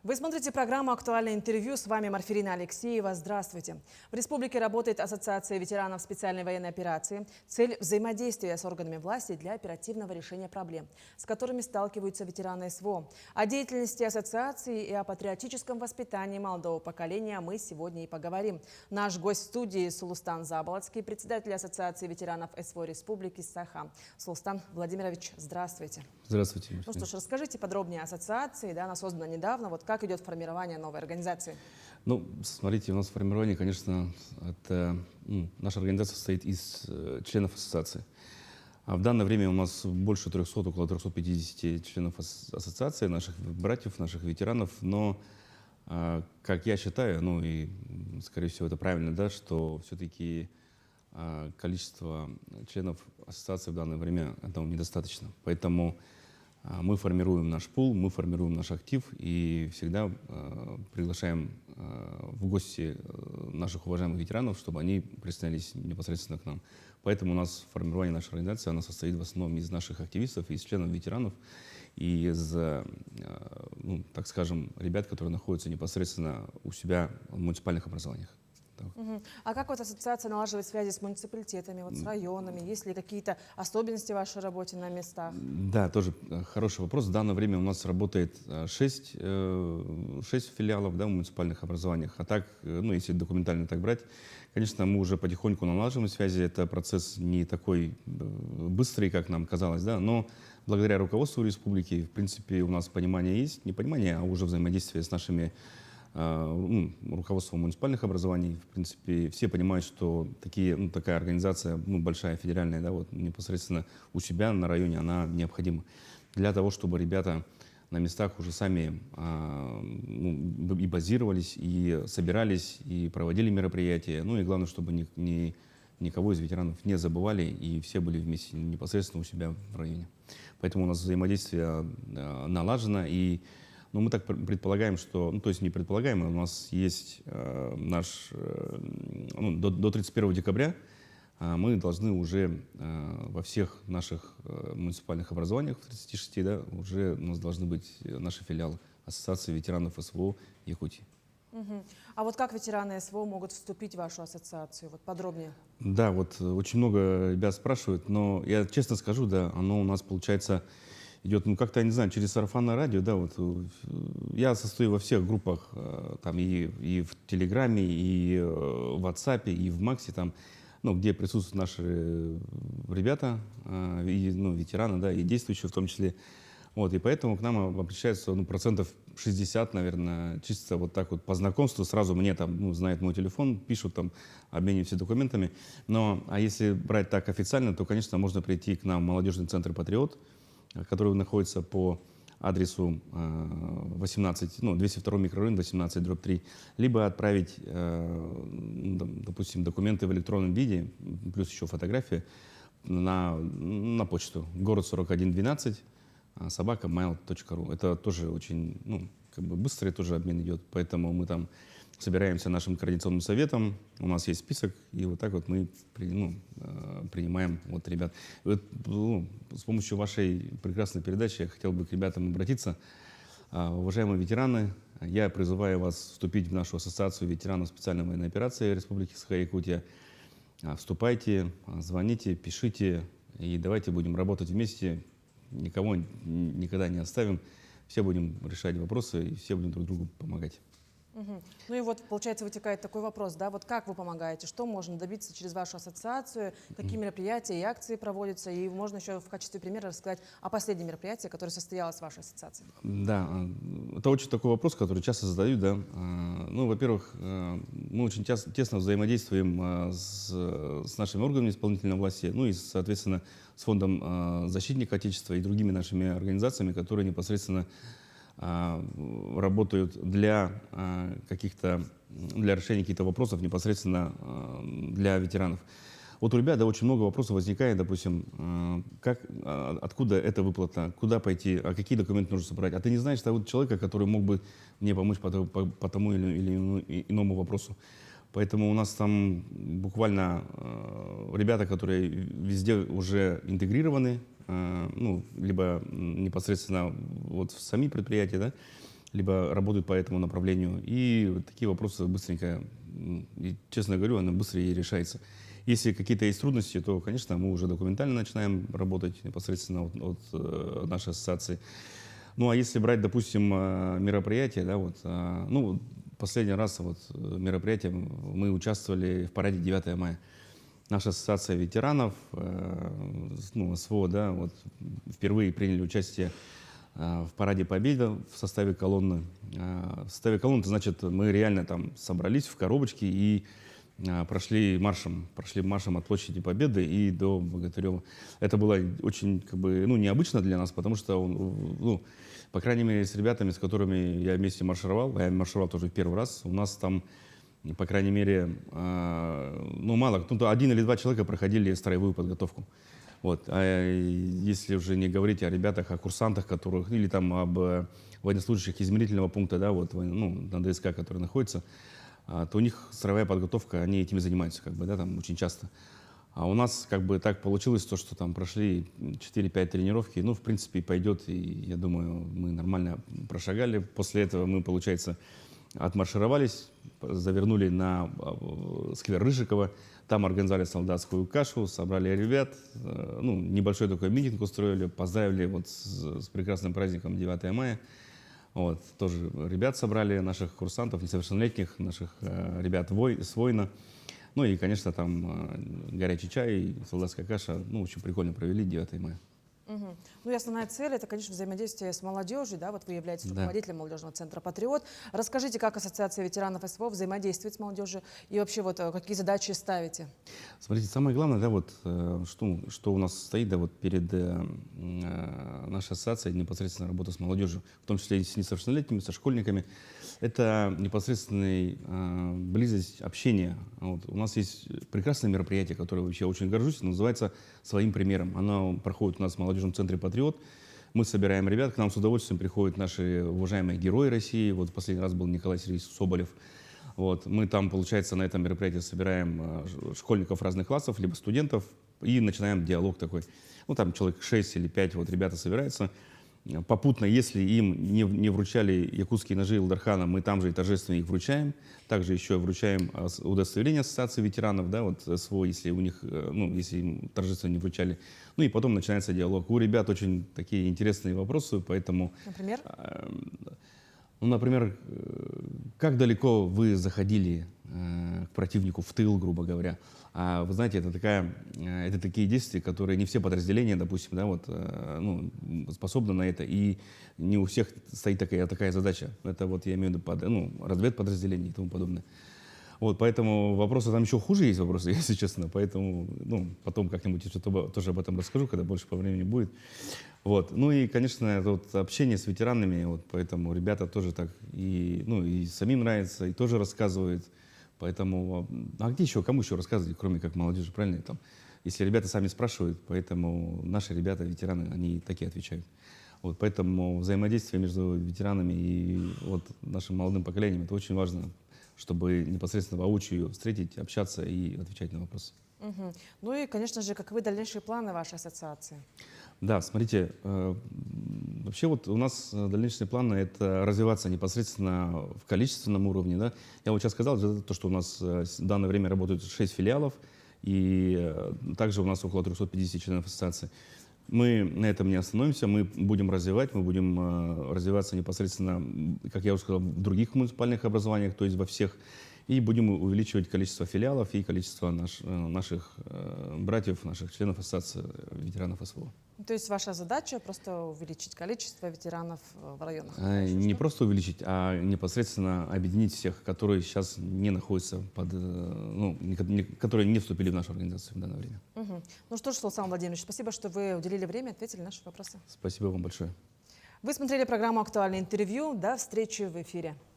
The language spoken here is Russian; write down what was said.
Вы смотрите программу «Актуальное интервью». С вами Марфирина Алексеева. Здравствуйте. В республике работает Ассоциация ветеранов специальной военной операции. Цель – взаимодействия с органами власти для оперативного решения проблем, с которыми сталкиваются ветераны СВО. О деятельности ассоциации и о патриотическом воспитании молодого поколения мы сегодня и поговорим. Наш гость в студии – Сулустан Заболотский, председатель Ассоциации ветеранов СВО Республики Саха. Сулустан Владимирович, здравствуйте. Здравствуйте. Ну что ж, расскажите подробнее о ассоциации. Да, она создана недавно. Вот как идет формирование новой организации? Ну, смотрите, у нас формирование, конечно, наша организация состоит из членов ассоциации. А в данное время у нас больше 300, около 350 членов ассоциации, наших братьев, наших ветеранов. Но, как я считаю, ну и, скорее всего, это правильно, да, что все-таки количество членов ассоциации в данное время этого недостаточно. Поэтому мы формируем наш пул, мы формируем наш актив и всегда приглашаем в гости наших уважаемых ветеранов, чтобы они присоединялись непосредственно к нам. Поэтому у нас формирование нашей организации, она состоит в основном из наших активистов, из членов ветеранов и из, ну, так скажем, ребят, которые находятся непосредственно у себя в муниципальных образованиях. А как вот ассоциация налаживает связи с муниципалитетами, вот с районами? Есть ли какие-то особенности в вашей работе на местах? Да, тоже хороший вопрос. В данное время у нас работает 6 филиалов, да, в муниципальных образованиях. А так, ну, если документально так брать, конечно, мы уже потихоньку налаживаем связи. Это процесс не такой быстрый, как нам казалось, да, но благодаря руководству республики, в принципе, у нас понимание есть, не понимание, а уже взаимодействие с нашими руководством муниципальных образований. В принципе, все понимают, что такая организация, большая, федеральная, да, вот непосредственно у себя на районе, она необходима для того, чтобы ребята на местах уже сами и базировались, и собирались, и проводили мероприятия. Ну и главное, чтобы никого из ветеранов не забывали, и все были вместе непосредственно у себя в районе. Поэтому у нас взаимодействие налажено, и мы так предполагаем, что, то есть не предполагаем, у нас есть до 31 декабря мы должны уже во всех наших муниципальных образованиях, в 36, да, уже у нас должны быть наши филиалы Ассоциации ветеранов СВО Якутии. А вот как ветераны СВО могут вступить в вашу ассоциацию? Вот подробнее. Да, вот очень много ребят спрашивают, но я честно скажу, да, оно у нас получается идет, как-то, я не знаю, через сарафанное радио, да, вот я состою во всех группах, там и в Телеграме, и в WhatsApp, и в Максе, там, где присутствуют наши ребята, и, ветераны, да, и действующие в том числе. Вот, и поэтому к нам обращаются, процентов 60, наверное, чисто вот так вот по знакомству, сразу мне там, знают мой телефон, пишут там, обмениваются документами. А если брать так официально, то, конечно, можно прийти к нам в молодежный центр «Патриот», который находится по адресу 18, 202 микрорайон, 18/3, либо отправить, допустим, документы в электронном виде, плюс еще фотография, на почту город 4112 @mail.ru. Это тоже очень, быстрый тоже обмен идет, поэтому мы там собираемся нашим координационным советом, у нас есть список, и вот так вот мы принимаем ребят. Вот, с помощью вашей прекрасной передачи я хотел бы к ребятам обратиться. Уважаемые ветераны, я призываю вас вступить в нашу ассоциацию ветеранов специальной военной операции Республики Саха-Якутия. Вступайте, звоните, пишите, и давайте будем работать вместе, никого никогда не оставим, все будем решать вопросы, и все будем друг другу помогать. Ну и вот, получается, вытекает такой вопрос, да, вот как вы помогаете, что можно добиться через вашу ассоциацию, какие мероприятия и акции проводятся, и можно еще в качестве примера рассказать о последнем мероприятии, которое состоялось в вашей ассоциации. Да, это очень такой вопрос, который часто задают, да. Во-первых, мы очень тесно взаимодействуем с нашими органами исполнительной власти, и, соответственно, с Фондом защитника Отечества и другими нашими организациями, которые непосредственно работают для решения каких-то вопросов непосредственно для ветеранов. Вот у ребят очень много вопросов возникает, допустим, откуда эта выплата, куда пойти, какие документы нужно собрать. А ты не знаешь того человека, который мог бы мне помочь по тому или иному вопросу. Поэтому у нас там буквально ребята, которые везде уже интегрированы, либо непосредственно вот в сами предприятия, да, либо работают по этому направлению. И вот такие вопросы быстренько, и, честно говорю, оно быстро и решается. Если какие-то есть трудности, то, конечно, мы уже документально начинаем работать непосредственно от нашей ассоциации. Ну, а если брать, допустим, мероприятия, да, вот, ну, последний раз вот мероприятие мы участвовали в параде 9 мая. Наша ассоциация ветеранов, ну, СВО, да, вот впервые приняли участие в параде Победы в составе колонны. В составе колонны, это значит, мы реально там собрались в коробочке и прошли маршем от площади Победы и до Богатырева. Это было очень, как бы, ну, необычно для нас, потому что, ну, по крайней мере, с ребятами, с которыми я вместе маршировал, я маршировал тоже в первый раз, у нас там, по крайней мере, ну, мало, ну, один или два человека проходили строевую подготовку. Вот. А если уже не говорить о ребятах, о курсантах, которых, или там об военнослужащих измерительного пункта, да, вот, ну, на ДСК, который находится, то у них строевая подготовка, они этим занимаются, как бы, да, там очень часто. А у нас как бы так получилось, то, что там прошли 4-5 тренировки, ну, в принципе, пойдет, и я думаю, мы нормально прошагали. После этого мы, получается, отмаршировались, завернули на сквер Рыжикова, там организовали солдатскую кашу, собрали ребят, ну, небольшой такой митинг устроили, поздравили вот с прекрасным праздником 9 мая. Вот, тоже ребят собрали, наших курсантов, несовершеннолетних, наших ребят с воина. Ну и, конечно, там горячий чай, солдатская каша. Ну, очень прикольно провели 9 мая. Мгм. Ну и основная цель — это, конечно, взаимодействие с молодежью, да, вот вы являетесь Да. руководителем молодежного центра «Патриот». Расскажите, как Ассоциация ветеранов СВО взаимодействует с молодежью и вообще вот какие задачи ставите? Смотрите, самое главное, да, вот, что у нас стоит, да, вот перед нашей ассоциацией непосредственно работа с молодежью, в том числе и с несовершеннолетними, со школьниками, это непосредственная близость общения. Вот. У нас есть прекрасное мероприятие, которое вообще очень горжусь, называется «Своим примером». Оно проходит у нас в молодежном центре «Патриот». Мы собираем ребят, к нам с удовольствием приходят наши уважаемые герои России. Вот в последний раз был Николай Сергеевич Соболев. Вот. Мы там, получается, на этом мероприятии собираем школьников разных классов, либо студентов, и начинаем диалог такой. Ну, там человек 6 или 5 вот ребята собираются. Попутно, если им не вручали якутские ножи Илдархана, мы там же и торжественно их вручаем. Также еще вручаем удостоверение Ассоциации ветеранов, да, вот свой, если у них, ну, если им торжественно не вручали. Ну и потом начинается диалог. У ребят очень такие интересные вопросы, поэтому... Например? Ну, например, как далеко вы заходили к противнику в тыл, грубо говоря. Вы знаете, это такие действия, которые не все подразделения, допустим, да, вот, ну, способны на это, и не у всех стоит такая задача. Это вот я имею в виду ну, разведподразделения и тому подобное. Вот, поэтому вопросы там еще хуже есть вопросы, если честно. Поэтому, ну, потом как-нибудь еще тоже об этом расскажу, когда больше по времени будет. Вот. Ну и, конечно, это вот общение с ветеранами, вот, поэтому ребята тоже так, и, ну, и самим нравится, и тоже рассказывают. Поэтому, а где еще, кому еще рассказывать, кроме как молодежи, правильно? Там, если ребята сами спрашивают, поэтому наши ребята, ветераны, они такие отвечают. Вот, поэтому взаимодействие между ветеранами и вот нашим молодым поколением, это очень важно, чтобы непосредственно воочию встретить, общаться и отвечать на вопросы. Мгм. Ну и, конечно же, каковы дальнейшие планы вашей ассоциации? Да, смотрите, вообще вот у нас дальнейшие планы — это развиваться непосредственно в количественном уровне. Да? Я вот сейчас сказал, то, что у нас в данное время работают 6 филиалов, и также у нас около 350 членов ассоциации. Мы на этом не остановимся, мы будем развиваться непосредственно, как я уже сказал, в других муниципальных образованиях, то есть во всех, и будем увеличивать количество филиалов и количество наших братьев, наших членов ассоциации ветеранов СВО. То есть ваша задача просто увеличить количество ветеранов в районах? Не просто увеличить, а непосредственно объединить всех, которые сейчас не находятся которые не вступили в нашу организацию в данное время. Мгм. Ну что ж, Сулсан Владимирович, спасибо, что вы уделили время, ответили на наши вопросы. Спасибо вам большое. Вы смотрели программу «Актуальное интервью». До встречи в эфире.